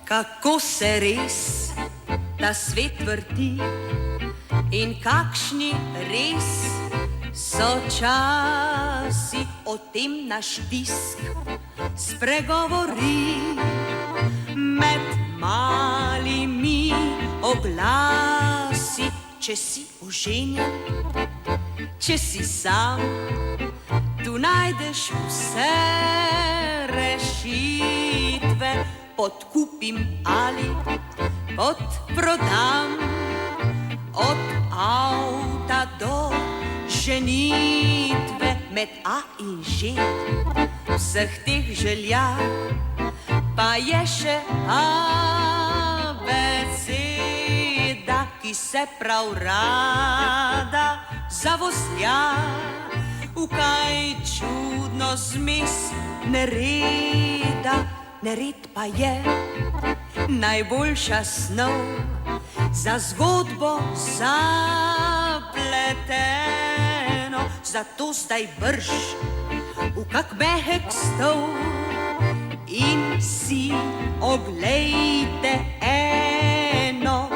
kako se res ta svet vrti in kakšni res so časi, o tem naš tisk spregovori med malimi oglasi. Če si oženjen, če si sam, tu najdeš vse rešitve, podkupim ali odprodam, od avta do ženitve, med A in Ž vseh teh želja, pa je še abeceda, ki se prav rada zavozlja v kaj čudno zmes nereda. Nered pa je najboljša snov za zgodbo zapleteno, zato zdaj brž v kak mehek stol in si oglejte eno.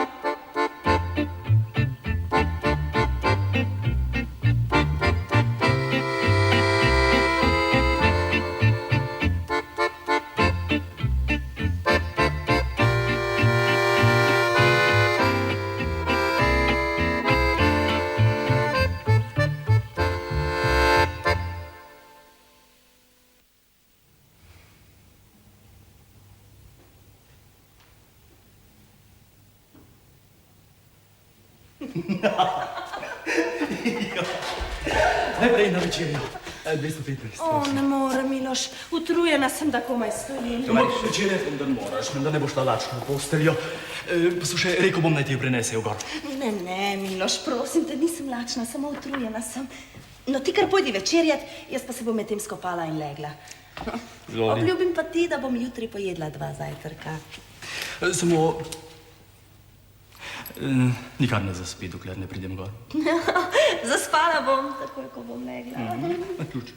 Najprej na večerjo. 215. O, ne morem, Miloš. Utrujena sem, da komaj stojim. Večerje, da moraš, da ne boš na lačno posteljo. Poslušaj, rekel bom, naj ti jo prinesejo gor. Ne, Miloš, prosim te, nisem lačna, samo utrujena sem. No, ti kar pojdi večerjat, jaz pa se bom medtem skopala in legla. Obljubim pa ti, da bom jutri pojedla 2 zajtrka. Samo... nikar ne zaspi, dokler ne pridem gor. Zaspala bom, takoj, ko bom legla. Ključ.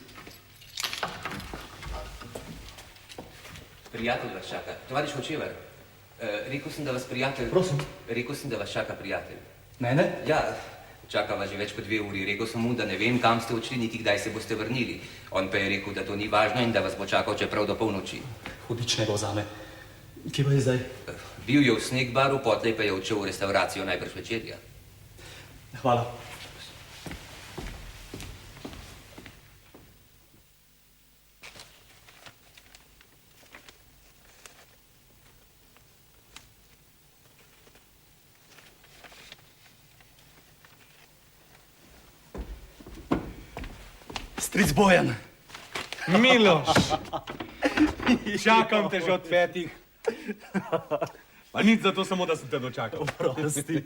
Prijatelj vas čaka. Tovariš Hočevar, rekel sem, da vas prijatelj... Prosim. Rekel sem, da vas čaka prijatelj. Mene? Ja, čaka vas že več kot 2 uri. Rekel sem mu, da ne vem, kam ste odšli, niti kdaj se boste vrnili. On pa je rekel, da to ni važno in da vas bo čakal čeprav do polnoči. Hudič ne bo zame. Kje pa je zdaj? Bil je v sneg baru, potlej pa je odšel v restauracijo najbrž večerja. Hvala. Stric Bojan. Miloš, čakam te že od 5. Pa nič zato samo, da sem te dočakal. Prosti.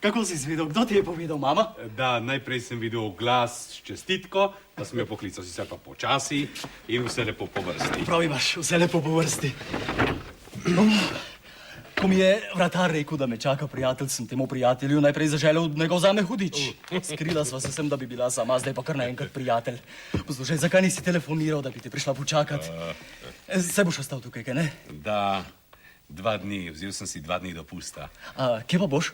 Kako si izvedel? Kdo ti je povedal, mama? Da, najprej sem videl glas s čestitko, da sem jo poklical, sicer pa počasi in vse lepo po vrsti. Prav imaš, vse lepo po vrsti. Ko mi je vratar rekel, da me čaka prijatelj, sem temu prijatelju najprej zaželel, da ne vzame hudič. Skrila sva se sem, da bi bila sama, zdaj pa kar naenkrat prijatelj. Poslušaj, zakaj nisi telefoniral, da bi te prišla počakat? Saj boš ostal tukaj, kaj ne? Da, 2 dni, vzel sem si 2 dni dopusta. Kje pa boš?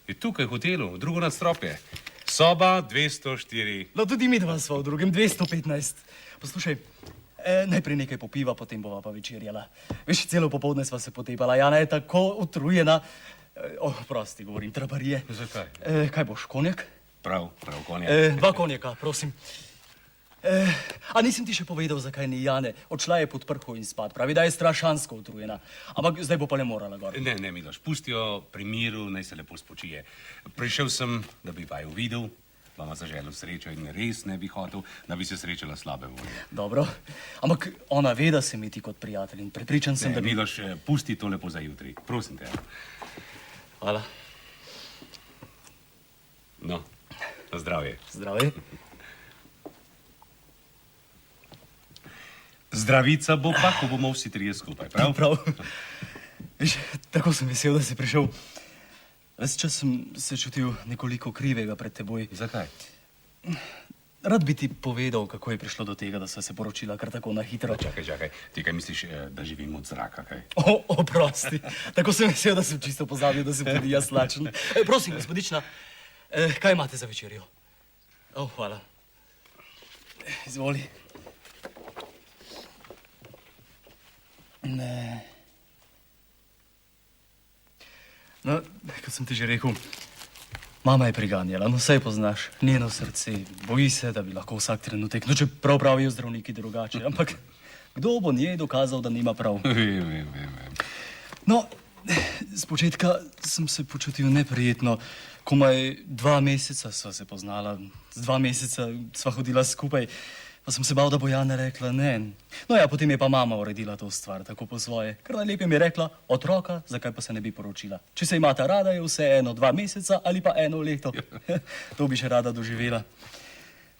Je tukaj v hotelu, drugo nadstropje. Soba 204. No, tudi mi dva sva v drugem, 215. Poslušaj, najprej nekaj popiva, potem bova pa večerjala. Veš, celo popoldne sva se potepala, Jana je tako utrujena. Prosti, govorim, traparije. Zakaj? Kaj boš, konjak? Prav konjak. 2 konjaka, prosim. A nisem ti še povedal, zakaj ni Jane? Odšla je pod prho in spat. Pravi, da je strašansko utrujena. Ampak zdaj bo pa le morala gor. Ne, Miloš, pusti jo pri miru, naj se lepo spočije. Prišel sem, da bi vaju videl, vama zaželel srečo in res ne bi hotel, da bi se srečala slabe volje. Dobro, ampak ona ve, da se mi ti kot prijatelj in prepričan sem, da bi... Miloš, pusti to lepo za jutri. Prosim te. Hvala. No, na zdravje. Zdravje. Zdravica bo pa, ko bomo vsi 3 skupaj, prav? Prav. Veš, tako sem vesel, da si prišel. Ves čas sem se čutil nekoliko krivega pred teboj. Zakaj? Rad bi ti povedal, kako je prišlo do tega, da sva se poročila kar tako na hitro. Čakaj. Ti kaj misliš, da živim od zraka, kaj? Oprosti. Tako sem vesel, da sem čisto pozabil, da sem tudi jaz lačen. Prosim, gospodična, kaj imate za večerjo? Hvala. Izvoli. Ne. No, kot sem ti že rekel, mama je priganjala, no saj poznaš njeno srce. Boji se, da bi lahko vsak trenutek, no čeprav pravijo zdravniki drugače, ampak kdo bo njej dokazal, da nima prav? Vem. No, spočetka sem se počutil neprijetno. Komaj 2 meseca sva se poznala, z 2 meseca sva hodila skupaj, pa sem se bal, da bo Jana rekla ne. No ja, potem je pa mama uredila to stvar, tako po svoje. Kar najlepje mi je rekla, otroka, zakaj pa se ne bi poročila. Če se imata rada, je vse eno 2 meseca ali pa 1 leto. To bi še rada doživela.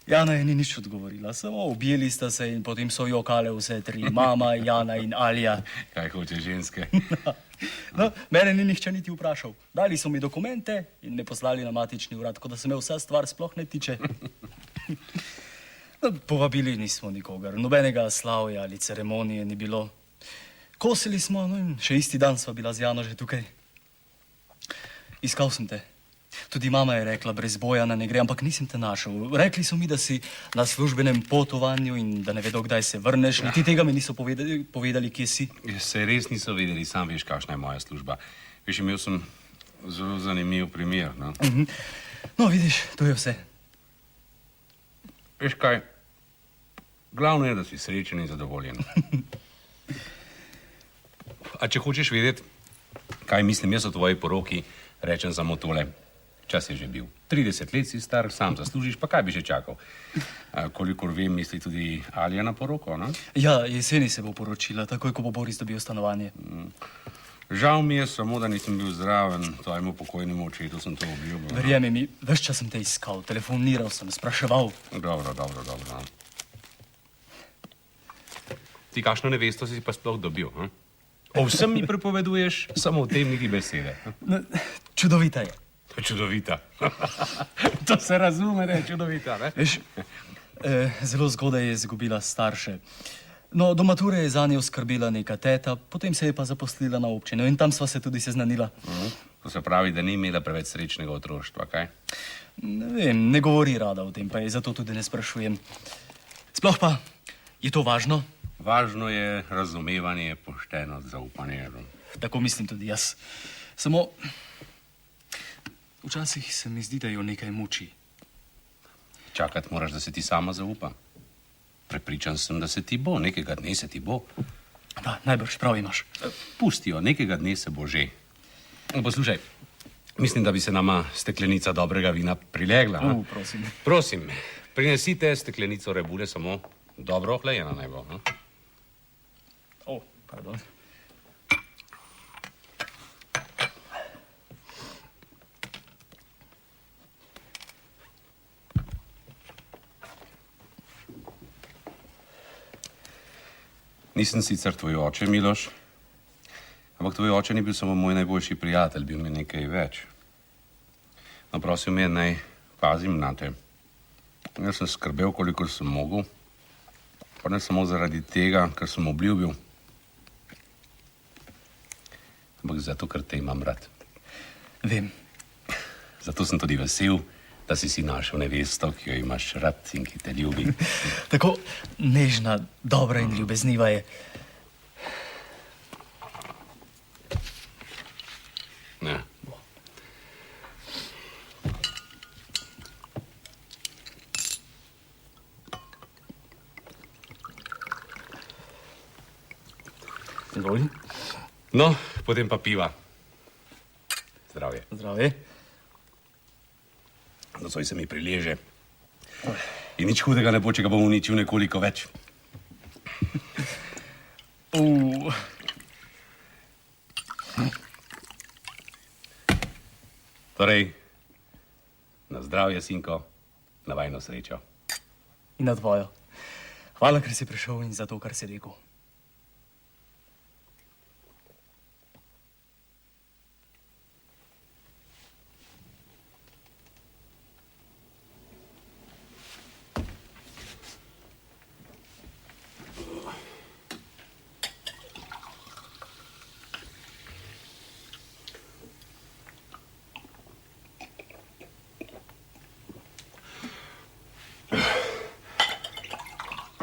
Jana je ni nič odgovorila, samo objeli sta se in potem so jokale vse 3, mama, Jana in Alja. Kaj hoče ženske? No, mene ni nihče niti vprašal. Dali so mi dokumente in me poslali na matični urad, tako da se me vsa stvar sploh ne tiče. No, povabili nismo nikogar, nobenega slavja ali ceremonije ni bilo. Kosili smo, no in še isti dan sva bila z Jano že tukaj. Iskal sem te. Tudi mama je rekla, brez Bojana ne gre, ampak nisem te našel. Rekli so mi, da si na službenem potovanju in da ne vedo, kdaj se vrneš. Niti tega mi niso povedali, kje si. Se res niso vedeli, sam veš, kakšna je moja služba. Veš, imel sem zelo zanimiv primer, no? No, vidiš, to je vse. Veš kaj, glavno je, da si srečen in zadovoljen. A če hočeš vedeti, kaj mislim jaz o tvoji poroki, rečem samo tole. Čas je že bil. 30 let si star, sam zaslužiš, pa kaj bi še čakal? Kolikor vem, misli tudi Alja na poroko, no? Ja, jeseni se bo poročila, takoj, ko bo Boris dobil stanovanje. Žal mi je samo, da nisem bil zraven, tvojemu pokojnemu očetu sem to obljubil. Verjemi mi, ves čas sem te iskal, telefoniral sem, spraševal. Dobro. Ti kakšno nevesto si pa sploh dobil, ha? O vsem mi prepoveduješ, samo o tem niti besede. No, čudovita je. Čudovita. To se razume, ne? Čudovita, ne? Veš, zelo zgodaj je izgubila starše. No, do mature je zanjo skrbela neka teta, potem se je pa zaposlila na občino in tam sva se tudi seznanila. To se pravi, da ni imela preveč srečnega otroštva, kaj? Ne vem, ne govori rada o tem, pa je zato tudi ne sprašujem. Sploh pa, je to važno? Važno je razumevanje, poštenost, zaupanje. Tako mislim tudi jaz. Samo včasih se mi zdi, da jo nekaj muči. Čakati moraš, da se ti sama zaupa. Prepričan sem, da se ti bo. Nekega dne se ti bo. Da, najbrž prav imaš. Pusti jo, nekega dne se bo že. Poslušaj, mislim, da bi se nama steklenica dobrega vina prilegla. Prosim. Prosim, prinesite steklenico rebule, samo dobro ohlajena naj bo. Pardon. Nisem sicer tvoj oče, Miloš, ampak tvoj oče ni bil samo moj najboljši prijatelj, bil mi nekaj več. No, prosil me, naj pazim na te. Jaz sem skrbel, kolikor sem mogel, pa ne samo zaradi tega, ker sem obljubil, ampak zato, ker te imam rad. Vem. Zato sem tudi vesel, da si našel nevesto, ki jo imaš rad in ki te ljubi. Tako nežna, dobra in ljubezniva je. Ne. Izvoli. No, potem pa piva. Zdravje. Zdravje. Nocoj se mi prileže. In nič hudega ne bo, če ga bom uničil nekoliko več. Torej, na zdravje, sinko, na vajno srečo. In na tvojo. Hvala, ker si prišel in za to, kar si rekel.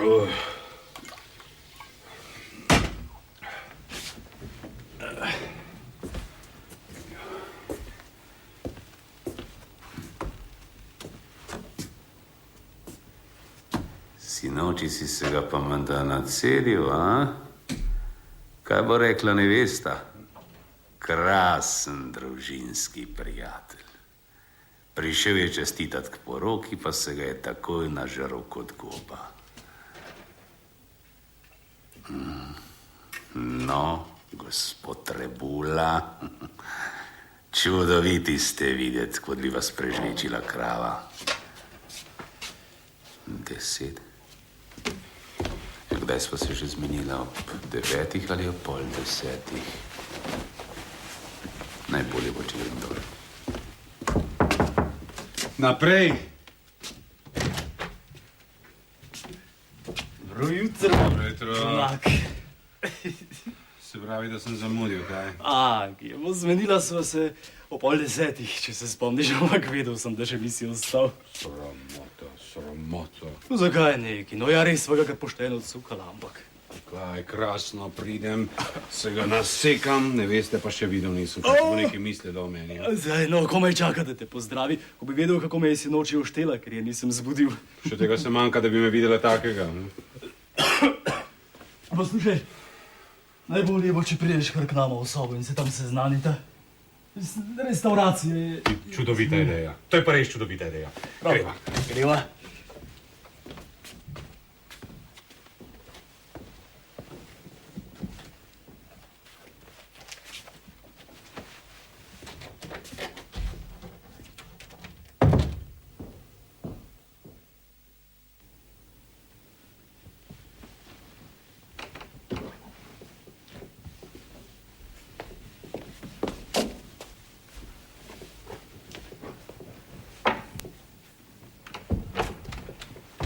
Sinoči si se ga pa menda nacelil, a? Kaj bo rekla nevesta? Krasen družinski prijatelj. Prišel je čestitat k poroki, pa se ga je takoj nažrl kot goba. No, gospod Rebula, čudoviti ste videti, kot bi vas prežvečila krava. 10. Kdaj sva se že zmenila, ob 9 ali ob pol 10? Najbolje bo, če grem dol. Naprej! Dobro jutro. Dobro jutro. Junak. Se pravi, da sem zamudil, kaj? Zmenila sva se o pol 10, če se spomniš, ampak vedel sem, da še nisi ostal. Sramota, sramota. No, zakaj neki? No, ja, res sva ga kar pošteno odsukala, ampak... Kaj, krasno pridem, se ga nasekam, neveste pa še videl nisem, kaj bo nekaj mislila o meni. Zdaj, no, komaj čaka, da te pozdravi, ko bi vedel, kako me je sinoči oštela, ker je nisem zbudil. Še tega se manjka, da bi me videla takega. Poslušaj, najbolje bo, če prideš kar k nama v sobo in se tam seznanita. Restauracija je... Čudovita ideja. To je pa res čudovita ideja. Greva. Greva.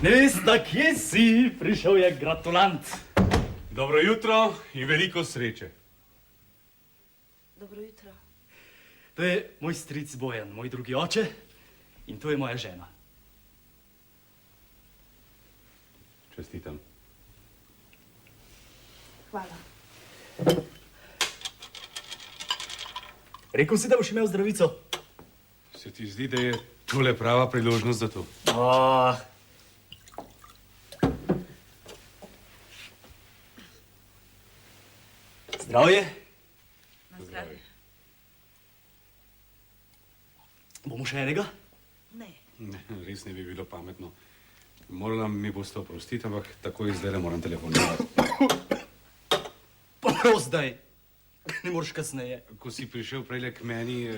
Nevesta, kje si? Prišel je gratulant. Dobro jutro in veliko sreče. Dobro jutro. To je moj stric Bojan, moj drugi oče in to je moja žena. Čestitam. Hvala. Rekel si, da boš imel zdravico? Se ti zdi, da je tole prava priložnost za to? Zdravje. Zdravje. Bomo še enega? Ne. Ne, res ne bi bilo pametno. Morala mi boste oprostiti, ampak takoj zdaj moram telefonirati. Prav zdaj. Ne moreš kasneje. Ko si prišel prejle k meni,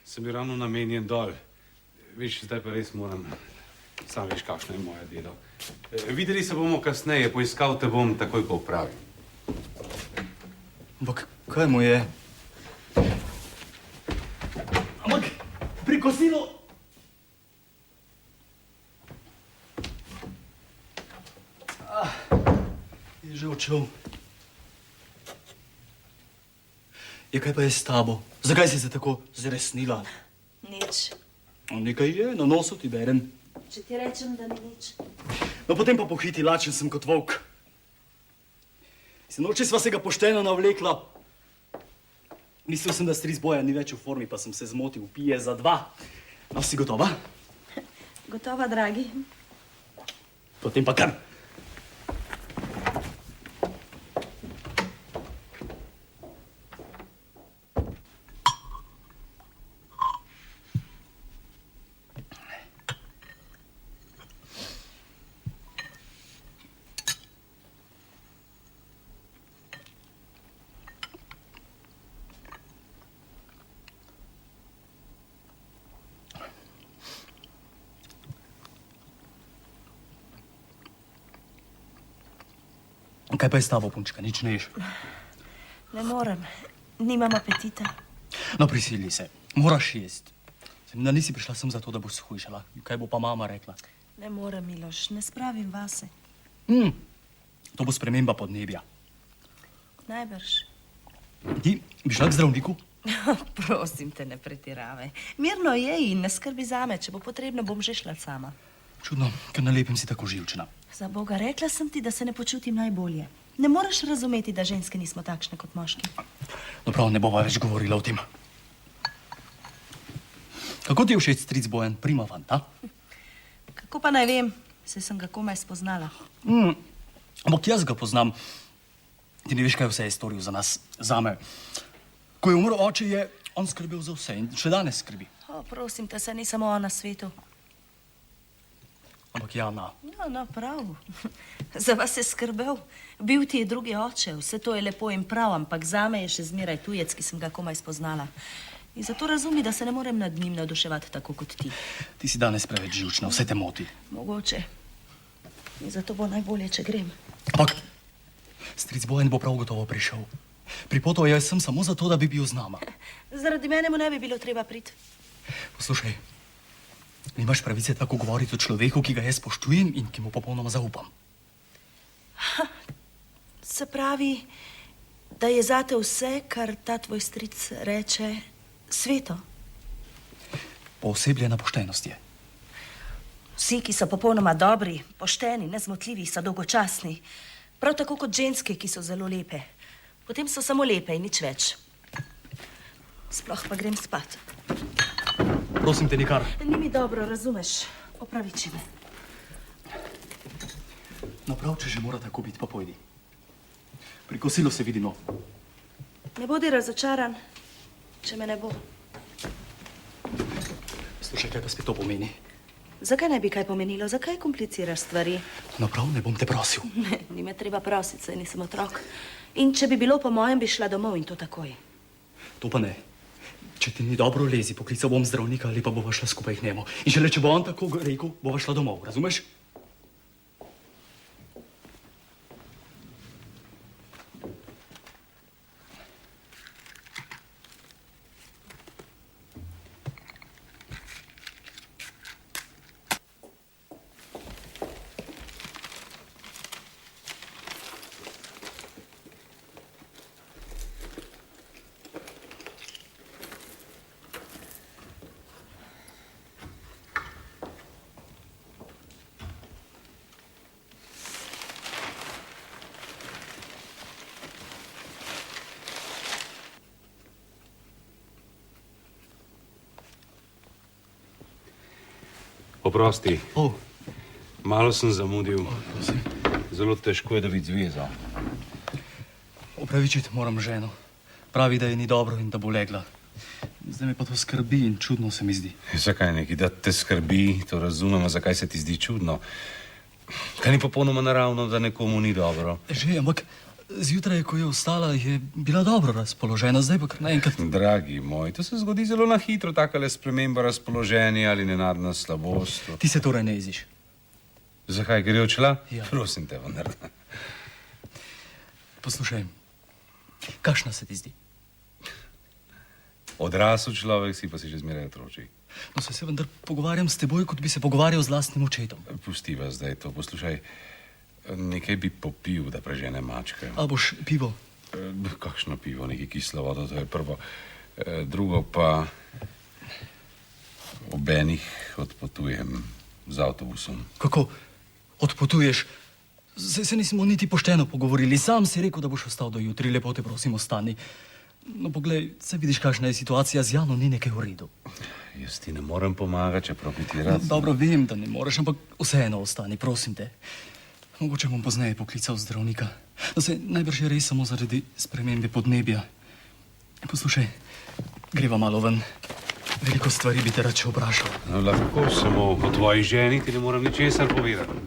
sem bil ravno namenjen dol. Veš, zdaj pa res moram. Sam veš, kakšno je moje delo. Videli se bomo kasneje, poiskal te bom takoj, ko opravim. Ampak kaj mu je? Ampak pri kosilu... Je že odšel. Ja, kaj pa je s tabo? Zakaj si se tako zresnila? Nič. Nekaj je, na nosu ti berem. Če ti rečem, da ni nič. No, potem pa pohiti, lačen sem kot volk. Sinoči sva se ga pošteno navlekla. Mislil sem, da stric Bojan ni več v formi, pa sem se zmotil. Pije za 2. No, si gotova? Gotova, dragi. Potem pa kar. Kaj pa je s tabo, punčka? Nič ne ješ? Ne morem. Nimam apetita. No, prisili se. Moraš jesti. Sem, da nisi prišla sem zato, da boš shujšala. Kaj bo pa mama rekla? Ne morem, Miloš. Ne spravim vase. To bo sprememba podnebja. Najbrž. Ti bi šla k zdravniku? Prosim te, ne pretiravaj. Mirno je in ne skrbi zame. Če bo potrebno, bom že šla sama. Čudno, ker na lepem si tako živčna. Za Boga, rekla sem ti, da se ne počutim najbolje. Ne moreš razumeti, da ženske nismo takšne kot moški. No prav, ne bova več govorila o tem. Kako ti je všeč stric Bojan, prima fanta? Kako pa naj vem, saj sem ga komaj spoznala. Ampak jaz ga poznam. Ti ne veš, kaj vse je storil za nas, zame. Ko je umrl oče, je on skrbel za vse in še danes skrbi. O, prosim te, saj ni samo on na svetu. Ampak Jana, No, prav. Za vas je skrbel. Bil ti je drugi oče, vse to je lepo in prav, ampak zame je še zmeraj tujec, ki sem ga komaj spoznala. In zato razumi, da se ne morem nad njim navduševati tako kot ti. ti si danes preveč živčna, vse te moti. Mogoče. In zato bo najbolje, če grem. Ampak stric Bojan bo prav gotovo prišel. Pripotoval je sem samo zato, da bi bil z nama. Zaradi mene mu ne bi bilo treba priti. Poslušaj, nimaš pravice tako govoriti o človeku, ki ga jaz spoštujem in ki mu popolnoma zaupam. Se pravi, da je zate vse, kar ta tvoj stric reče, sveto. Poosebljena poštenost je. Vsi, ki so popolnoma dobri, pošteni, nezmotljivi, so dolgočasni. Prav tako kot ženske, ki so zelo lepe. Potem so samo lepe in nič več. Sploh pa grem spat. Prosim te, nikar. Ni mi dobro, razumeš? Opraviči me. No prav, če že mora tako biti, pa pojdi. Pri kosilu se vidimo. Ne bodi razočaran, če me ne bo. Slušaj, kaj pa spet to pomeni? Zakaj ne bi kaj pomenilo? Zakaj kompliciraš stvari? No prav, ne bom te prosil. Ne, ni me treba prositi, saj nisem otrok. In če bi bilo po mojem, bi šla domov in to takoj. To pa ne. Če ti ni dobro, lezi, poklical bom zdravnika ali pa bova šla skupaj k njemu. In šele, če bo on tako rekel, bova šla domov, razumeš? Oprosti, O, malo sem zamudil. prosim. Zelo težko je dobiti zvezo. Opravičiti moram ženo. Pravi, da je ni dobro in da bo legla. Zdaj me pa to skrbi in čudno se mi zdi. Zakaj neki, da te skrbi, to razumemo, zakaj se ti zdi čudno. Kaj ni popolnoma naravno, da nekomu ni dobro? Že, ampak zjutraj, ko je vstala, je bila dobro razpoložena, zdaj pa kar naenkrat. Dragi moj, to se zgodi zelo na hitro, takale sprememba razpoloženja ali nenadna slabost. Ti se torej ne jeziš. Zakaj, ker je odšla? Ja. Prosim te, vendar. Poslušaj, kakšna se ti zdi? Odrasel človek si, pa si že zmeraj otroči. No, se vendar pogovarjam s teboj, kot bi se pogovarjal z lastnim očetom. Pustiva zdaj to, poslušaj. Nekaj bi popil, da prežene mačke. A boš pivo? Kakšno pivo, nekaj kislo vodo, to je prvo. Drugo pa ob enih odpotujem z avtobusom. Kako? Odpotuješ? Se nismo niti pošteno pogovorili. Sam si rekel, da boš ostal do jutri. Lepo te prosim, ostani. No, poglej, se vidiš, kakšna je situacija z Jano, ni nekaj v redu. Jaz ti ne morem pomagati, čeprav bi ti rad. Dobro, vem, da ne moreš, ampak vseeno ostani, prosim te. Mogoče bom pozneje poklical zdravnika. No, se najbrž je res samo zaradi spremembe podnebja. Poslušaj, greva malo ven. Veliko stvari bi te rad še vprašal. No, lahko samo o tvoji ženi ti ne morem ničesar povedati.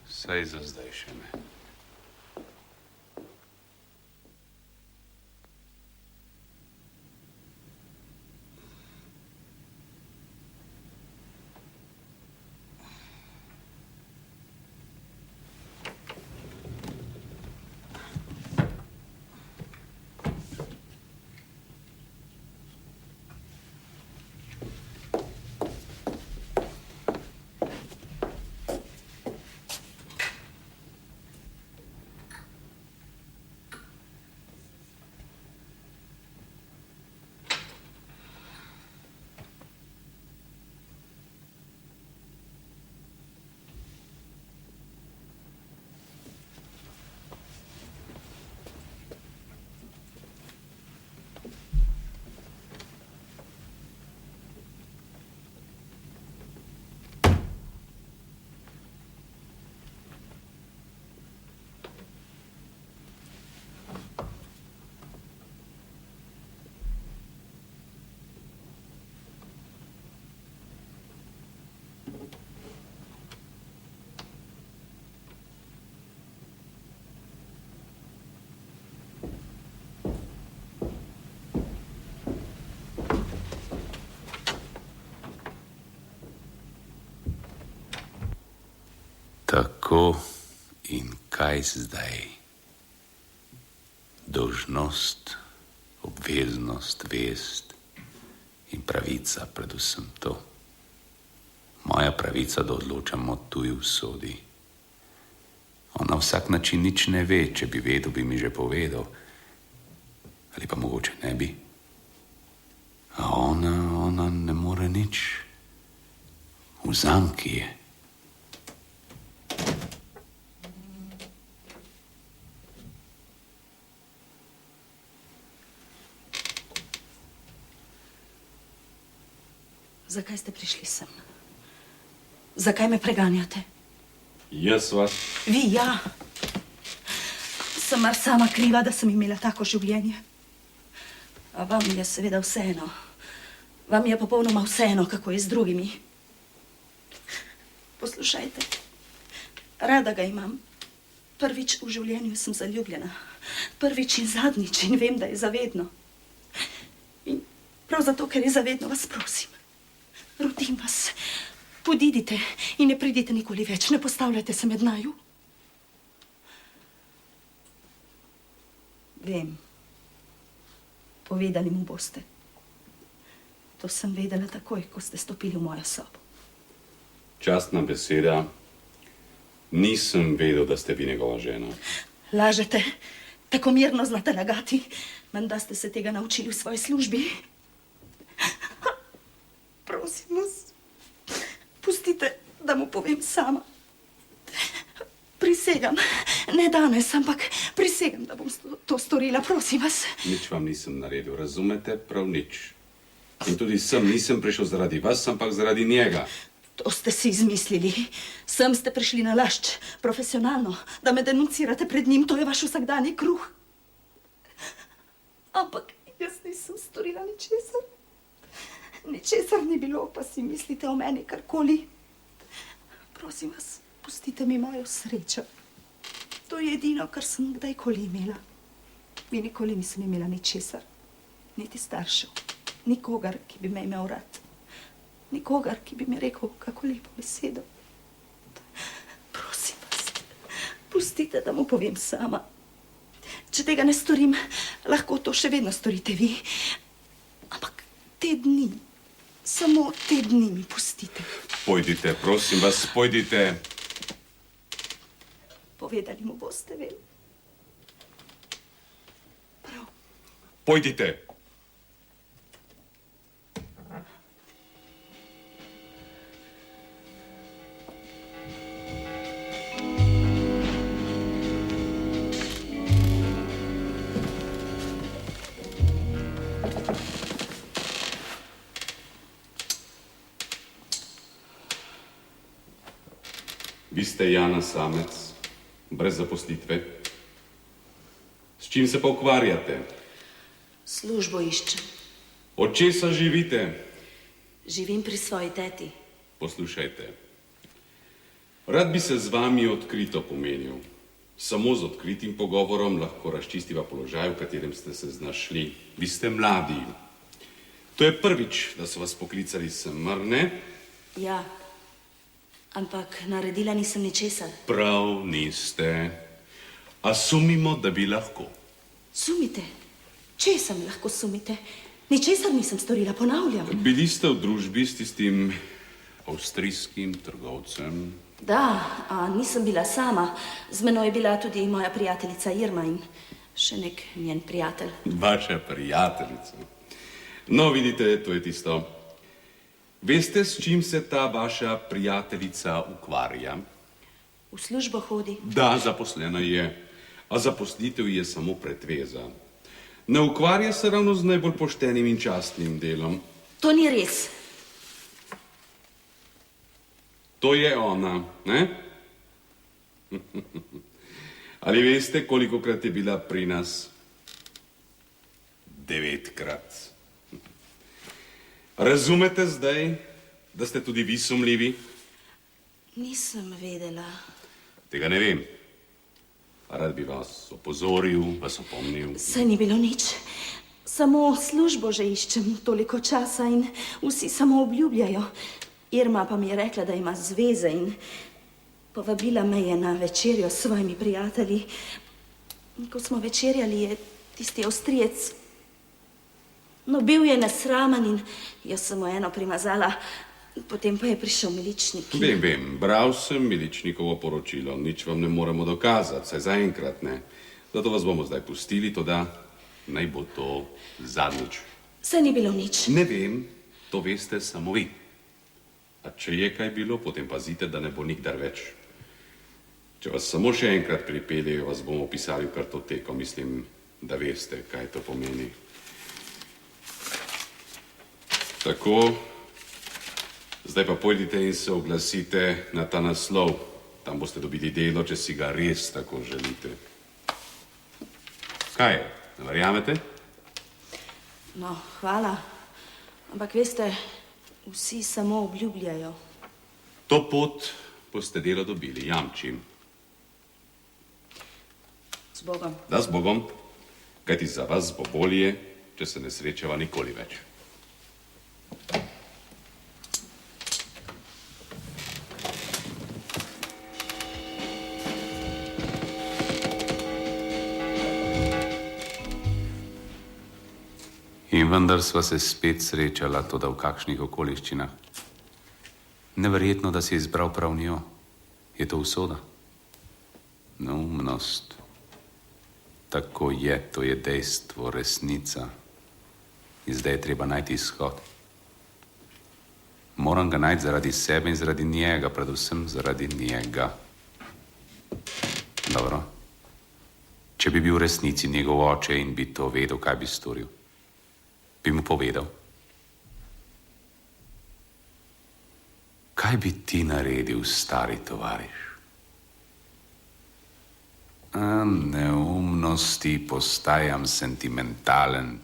Saj za zdaj še ne. Kako in kaj zdaj? Dolžnost, obveznost, vest in pravica, predvsem to. Moja pravica, da odločam o tuji usodi. On na vsak način nič ne ve, če bi vedel, bi mi že povedal. Ali pa mogoče ne bi. A ona ne more nič. V zamki je. Zakaj ste prišli sem? Zakaj me preganjate? Jaz vas. Vi, ja. Sem mar sama kriva, da sem imela tako življenje. A vam je seveda vseeno. Vam je popolnoma vseeno, kako je z drugimi. Poslušajte, rada ga imam. Prvič v življenju sem zaljubljena. Prvič in zadnjič in vem, da je zavedno. In prav zato, ker je zavedno, vas prosim. Rodim vas. Podidite in ne pridite nikoli več. Ne postavljajte se med naju. Vem. Povedali mu boste. To sem vedela takoj, ko ste stopili v mojo sobo. Častna beseda. Nisem vedel, da ste vi njegova žena. Lažete. Tako mirno znate lagati. Menda ste se tega naučili v svoji službi. Prosim vas, pustite, da mu povem sama. Prisegam, ne danes, ampak prisegam, da bom to storila, prosim vas. Nič vam nisem naredil, razumete? Prav nič. In tudi sem nisem prišel zaradi vas, ampak zaradi njega. To ste si izmislili. Sem ste prišli na lašč, profesionalno, da me denuncirate pred njim, to je vaš vsakdanji kruh. Ampak jaz nisem storila ničesar. Ničesar ni bilo, pa si mislite o meni karkoli. Prosim vas, pustite mi mojo srečo. To je edino, kar sem kdajkoli imela. Mi nikoli nisem imela ničesar. Niti staršev. Nikogar, ki bi me imel rad. Nikogar, ki bi mi rekel kako lepo besedo. Prosim vas, pustite, da mu povem sama. Če tega ne storim, lahko to še vedno storite vi. Ampak te dni, samo te dni mi pustite. Pojdite, prosim vas, pojdite. Povedali mu boste, vel. Prav. Pojdite. Vi ste Jana samec, brez zaposlitve. S čim se pa ukvarjate? Službo iščem. Od česa živite? Živim pri svoji teti. Poslušajte. Rad bi se z vami odkrito pomenil. Samo z odkritim pogovorom lahko razčistiva položaj, v katerem ste se znašli. Vi ste mladi. To je prvič, da so vas poklicali sem, mar ne? Ja. Ampak naredila nisem ničesar. Prav niste. A sumimo, da bi lahko. Sumite? Česa mi lahko sumite? Ničesar nisem storila, ponavljam. Bili ste v družbi s tistim avstrijskim trgovcem? Da, a nisem bila sama. Z menoj je bila tudi moja prijateljica Irma in še nek njen prijatelj. Vaša prijateljica. No, vidite, to je tisto. Veste, s čim se ta vaša prijateljica ukvarja? V službo hodi. Da, zaposlena je. A zaposlitev je samo pretveza. Ne ukvarja se ravno z najbolj poštenim in častnim delom. To ni res. To je ona, ne? Ali veste, kolikokrat je bila pri nas? 9-krat. Razumete zdaj, da ste tudi vi sumljivi? Nisem vedela. Tega ne vem. Rad bi vas opozoril, vas opomnil. Saj ni bilo nič. Samo službo že iščem toliko časa in vsi samo obljubljajo. Irma pa mi je rekla, da ima zveze in Povabila me je na večerjo s svojimi prijatelji. Ko smo večerjali, je tisti Avstrijec, no, bil je nesramen in jaz sem mu eno primazala, potem pa je prišel miličnik. Vem, bral sem miličnikovo poročilo, nič vam ne moremo dokazati, saj zaenkrat ne. Zato vas bomo zdaj pustili, toda naj bo to zadnjič. Saj ni bilo nič. Ne vem, to veste samo vi. A če je kaj bilo, potem pazite, da ne bo nikdar več. Če vas samo še enkrat pripeljejo, vas bomo pisali v kartoteko. Mislim, da veste, kaj to pomeni. Tako, zdaj pa pojdite in se oglasite na ta naslov. Tam boste dobili delo, če si ga res tako želite. Kaj je? Ne verjamete? No, hvala. Ampak veste, vsi samo obljubljajo. To pot boste delo dobili, jamčim. Z Bogom. Da, z Bogom, kajti za vas bo bolje, če se ne srečava nikoli več. In vendar sva se spet srečala, toda v kakšnih okoliščinah. Neverjetno, da si izbral prav njo. Je to usoda? Neumnost. Tako je, to je dejstvo, resnica. In zdaj je treba najti izhod. Moram ga najti zaradi sebe in zaradi njega, predvsem zaradi njega. Dobro. Če bi bil v resnici njegov oče in bi to vedel, kaj bi storil? Bi mu povedal? Kaj bi ti naredil, stari tovariš? Neumnosti, postajam sentimentalen.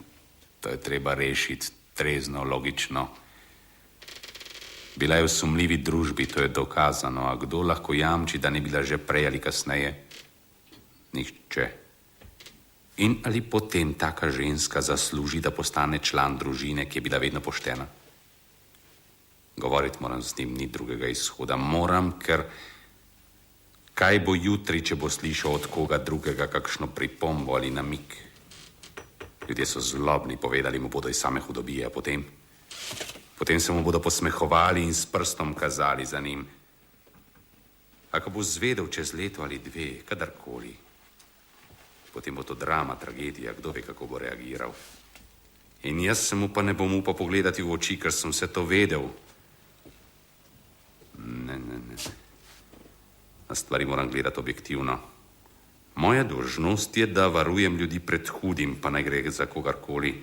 To je treba rešiti trezno, logično. Bila je v sumljivi družbi, to je dokazano. A kdo lahko jamči, da ni bila že prej ali kasneje? Nihče. In ali potem taka ženska zasluži, da postane član družine, ki je bila vedno poštena? Govoriti moram z njim, ni drugega izhoda. Moram, ker kaj bo jutri, če bo slišal od koga drugega kakšno pripombo ali namik? Ljudje so zlobni, povedali mu bodo iz same hudobije, a potem se mu bodo posmehovali in s prstom kazali za njim. A ko bo zvedel čez leto ali dve, kadarkoli, potem bo to drama, tragedija, kdo ve, kako bo reagiral. In jaz se mu pa ne bom upal pogledati v oči, ker sem vse to vedel. Ne. Na stvari moram gledati objektivno. Moja dolžnost je, da varujem ljudi pred hudim, pa naj gre za kogarkoli.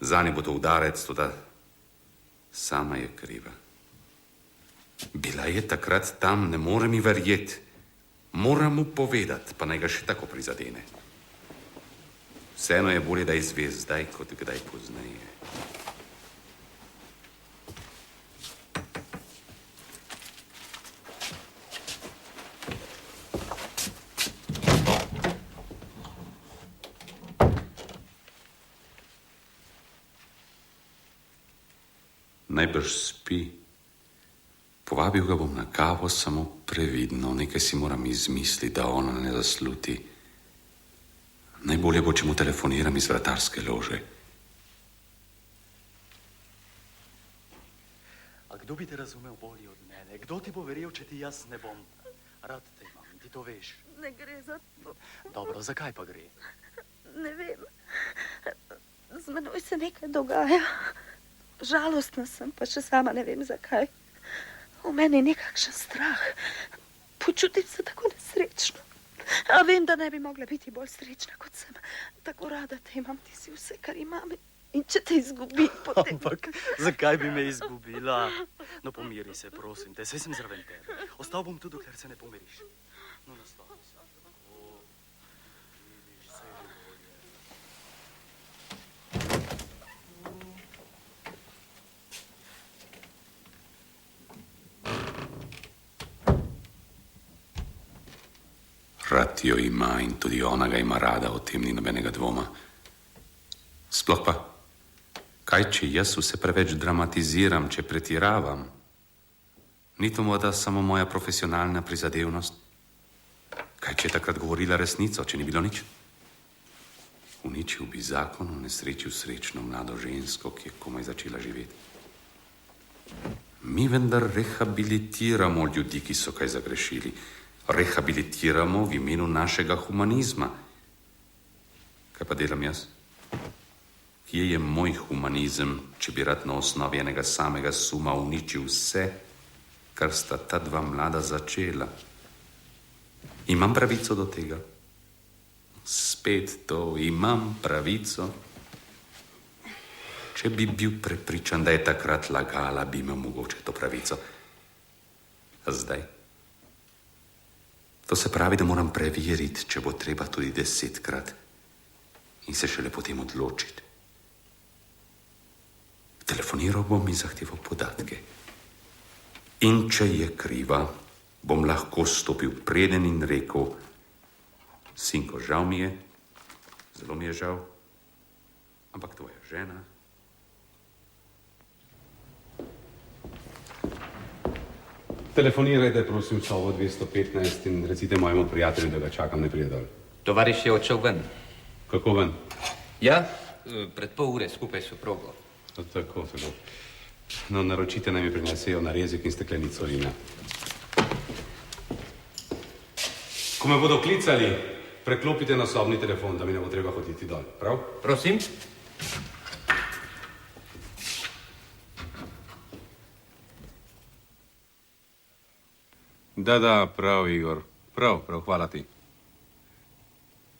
Zanje bo to udarec, toda sama je kriva. Bila je takrat tam, ne more mi verjeti. Moram mu povedati, pa naj ga še tako prizadene. Vseeno je bolje, da izve zdaj, kot kdaj pozneje. Najbrž spi. Povabil ga bom na kavo, samo previdno. Nekaj si moram izmisliti, da ona ne zasluti. Najbolje bo, če mu telefoniram iz vratarske lože. A kdo bi te razumel bolje od mene? Kdo ti bo verjel, če ti jaz ne bom? Rad te imam, ti to veš. Ne gre za to. Dobro, zakaj pa gre? Ne vem. Z menoj se nekaj dogaja. Žalostna sem, pa še sama ne vem zakaj. V meni je nekakšen strah. Počutim se tako nesrečno. A vem, da ne bi mogla biti bolj srečna, kot sem. Tako rada te imam, ti si vse, kar imam. In če te izgubim, potem... Ampak, zakaj bi me izgubila? No, pomiri se, prosim te, saj sem zraven tebe. Ostal bom tu, dokler se ne pomiriš. No, nastavi se. Vidiš, saj že bolje. Rad jo ima in tudi ona ga ima rada, o tem ni nobenega dvoma. Sploh pa, kaj če jaz vse preveč dramatiziram, če pretiravam? Ni to morda samo moja profesionalna prizadevnost? Kaj, če je takrat govorila resnico, če ni bilo nič? Uničil bi zakon, unesrečil srečno mlado žensko, ki je komaj začela živeti. Mi vendar rehabilitiramo ljudi, ki so kaj zagrešili. Rehabilitiramo v imenu našega humanizma. Kaj pa delam jaz? Kje je moj humanizem, če bi rad na osnovi enega samega suma uničil vse, kar sta ta dva mlada začela? Imam pravico do tega. Spet to, imam pravico. Če bi bil prepričan, da je takrat lagala, bi imel mogoče to pravico. A zdaj? To se pravi, da moram preveriti, če bo treba tudi 10-krat in se šele potem odločiti. Telefoniral bom in zahteval podatke. In če je kriva, bom lahko stopil preden in rekel: Sinko, žal mi je, zelo mi je žal, ampak tvoja žena... Telefonirajte, prosim, v sobo 215 in recite mojemu prijatelju, da ga čakam, ne pride dol. Tovariš je odšel ven. Kako ven? Ja, pred pol ure skupaj s soprogo. Tako. No, naročite naj mi prinesejo narezek in steklenico vina. Ko me bodo klicali, preklopite na sobni telefon, da mi ne bo treba hoditi dol, prav? Prosim? Da, prav, Igor. Prav, hvala ti.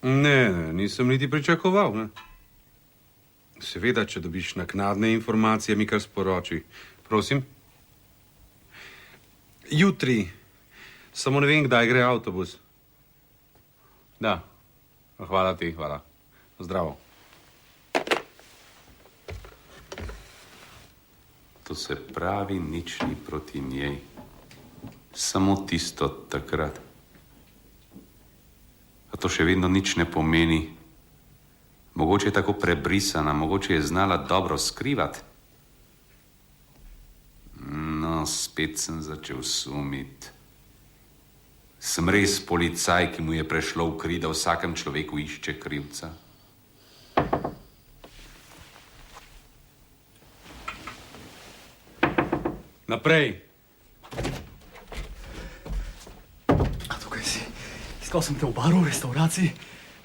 Ne, nisem niti pričakoval, ne. Seveda, če dobiš naknadne informacije, mi kar sporoči. Prosim? Jutri. Samo ne vem, kdaj gre avtobus. Da. Hvala ti, hvala. Zdravo. To se pravi, nič ni proti njej. Samo tisto takrat. A to še vedno nič ne pomeni. Mogoče je tako prebrisana, mogoče je znala dobro skrivati. No, spet sem začel sumiti. Sem res policaj, ki mu je prešlo v kri, da vsakem človeku išče krivca? Naprej. Iskal sem te v baru, v restauraciji,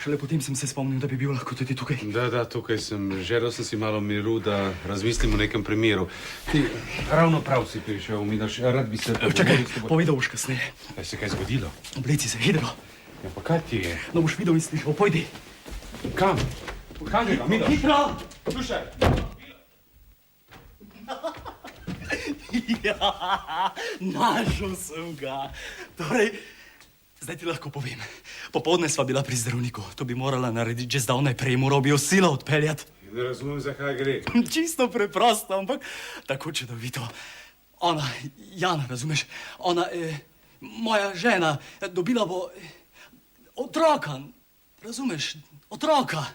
šele potem sem se spomnil, da bi bil lahko tudi tukaj. Da, tukaj sem. Želel sem si malo miru, da razmislim o nekem primeru. Ti, ravno prav si prišel, Miloš, rad bi se... Čakaj, povedal boš kasneje. Kaj se kaj zgodilo? Obleci se, hitro. Ja, pa kaj ti je? No, boš videl in slišal, pojdi. Kam? Kam greva, Miloš? Hitro! Slušaj! Ja, našel sem ga. Torej, zdaj ti lahko povem. Popoldne sva bila pri zdravniku. To bi morala narediti že zdavnaj prej. Moral bi jo sila odpeljati. Ne razumem, zakaj gre. Čisto preprosto, ampak tako čudovito. Ona, Jana, razumeš? Ona, moja žena, dobila bo otroka. Razumeš? Otroka.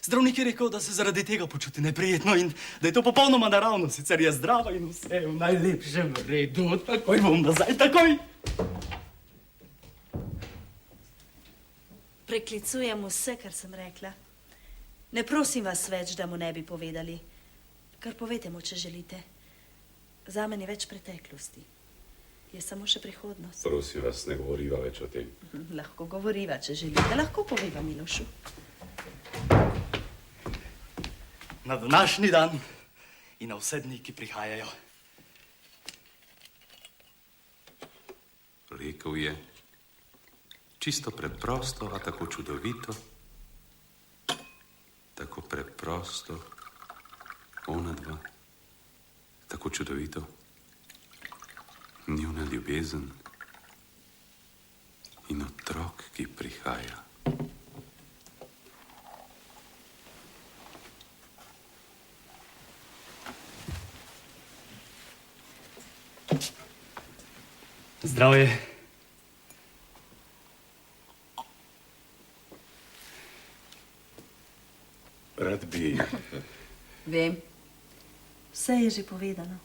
Zdravnik je rekel, da se zaradi tega počuti neprijetno in da je to popolnoma naravno. Sicer je zdrava in vse v najlepšem redu. Takoj bom nazaj, takoj. Preklicujem vse, kar sem rekla. Ne prosim vas več, da mu ne bi povedali. Kar povejte mu, če želite. Zame ni več preteklosti. Je samo še prihodnost. Prosim vas, ne govoriva več o tem. Lahko govoriva, če želite. Lahko poveva Milošu. Na današnji dan in na vse dni, ki prihajajo. Rekel je, čisto preprosto, a tako čudovito. Tako preprosto, ona dva. Tako čudovito. Njuna ljubezen in otrok, ki prihaja. Zdravje. Rad bi... Vem. Vse je že povedano.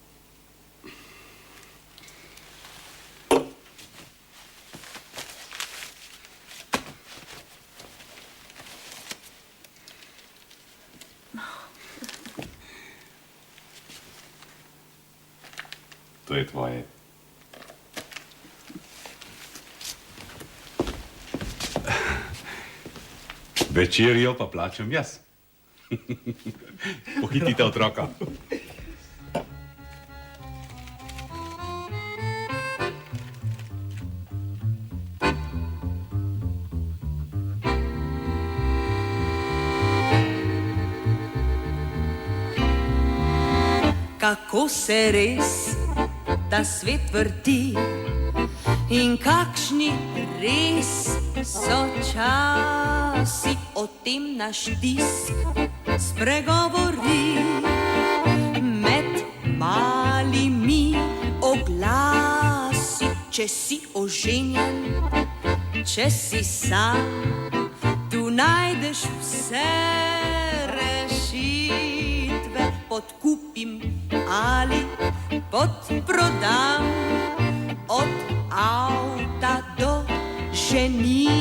To je tvoje. Večerjo pa plačam jaz. Pohitite otroka. Kako se res ta svet vrti in kakšni res so časi, o tem naš tisk spregovori med malimi oglasi. Če si oženjen, če si sam, tu najdeš vse rešitve. Podkupim ali podprodam, od avta do ženitve.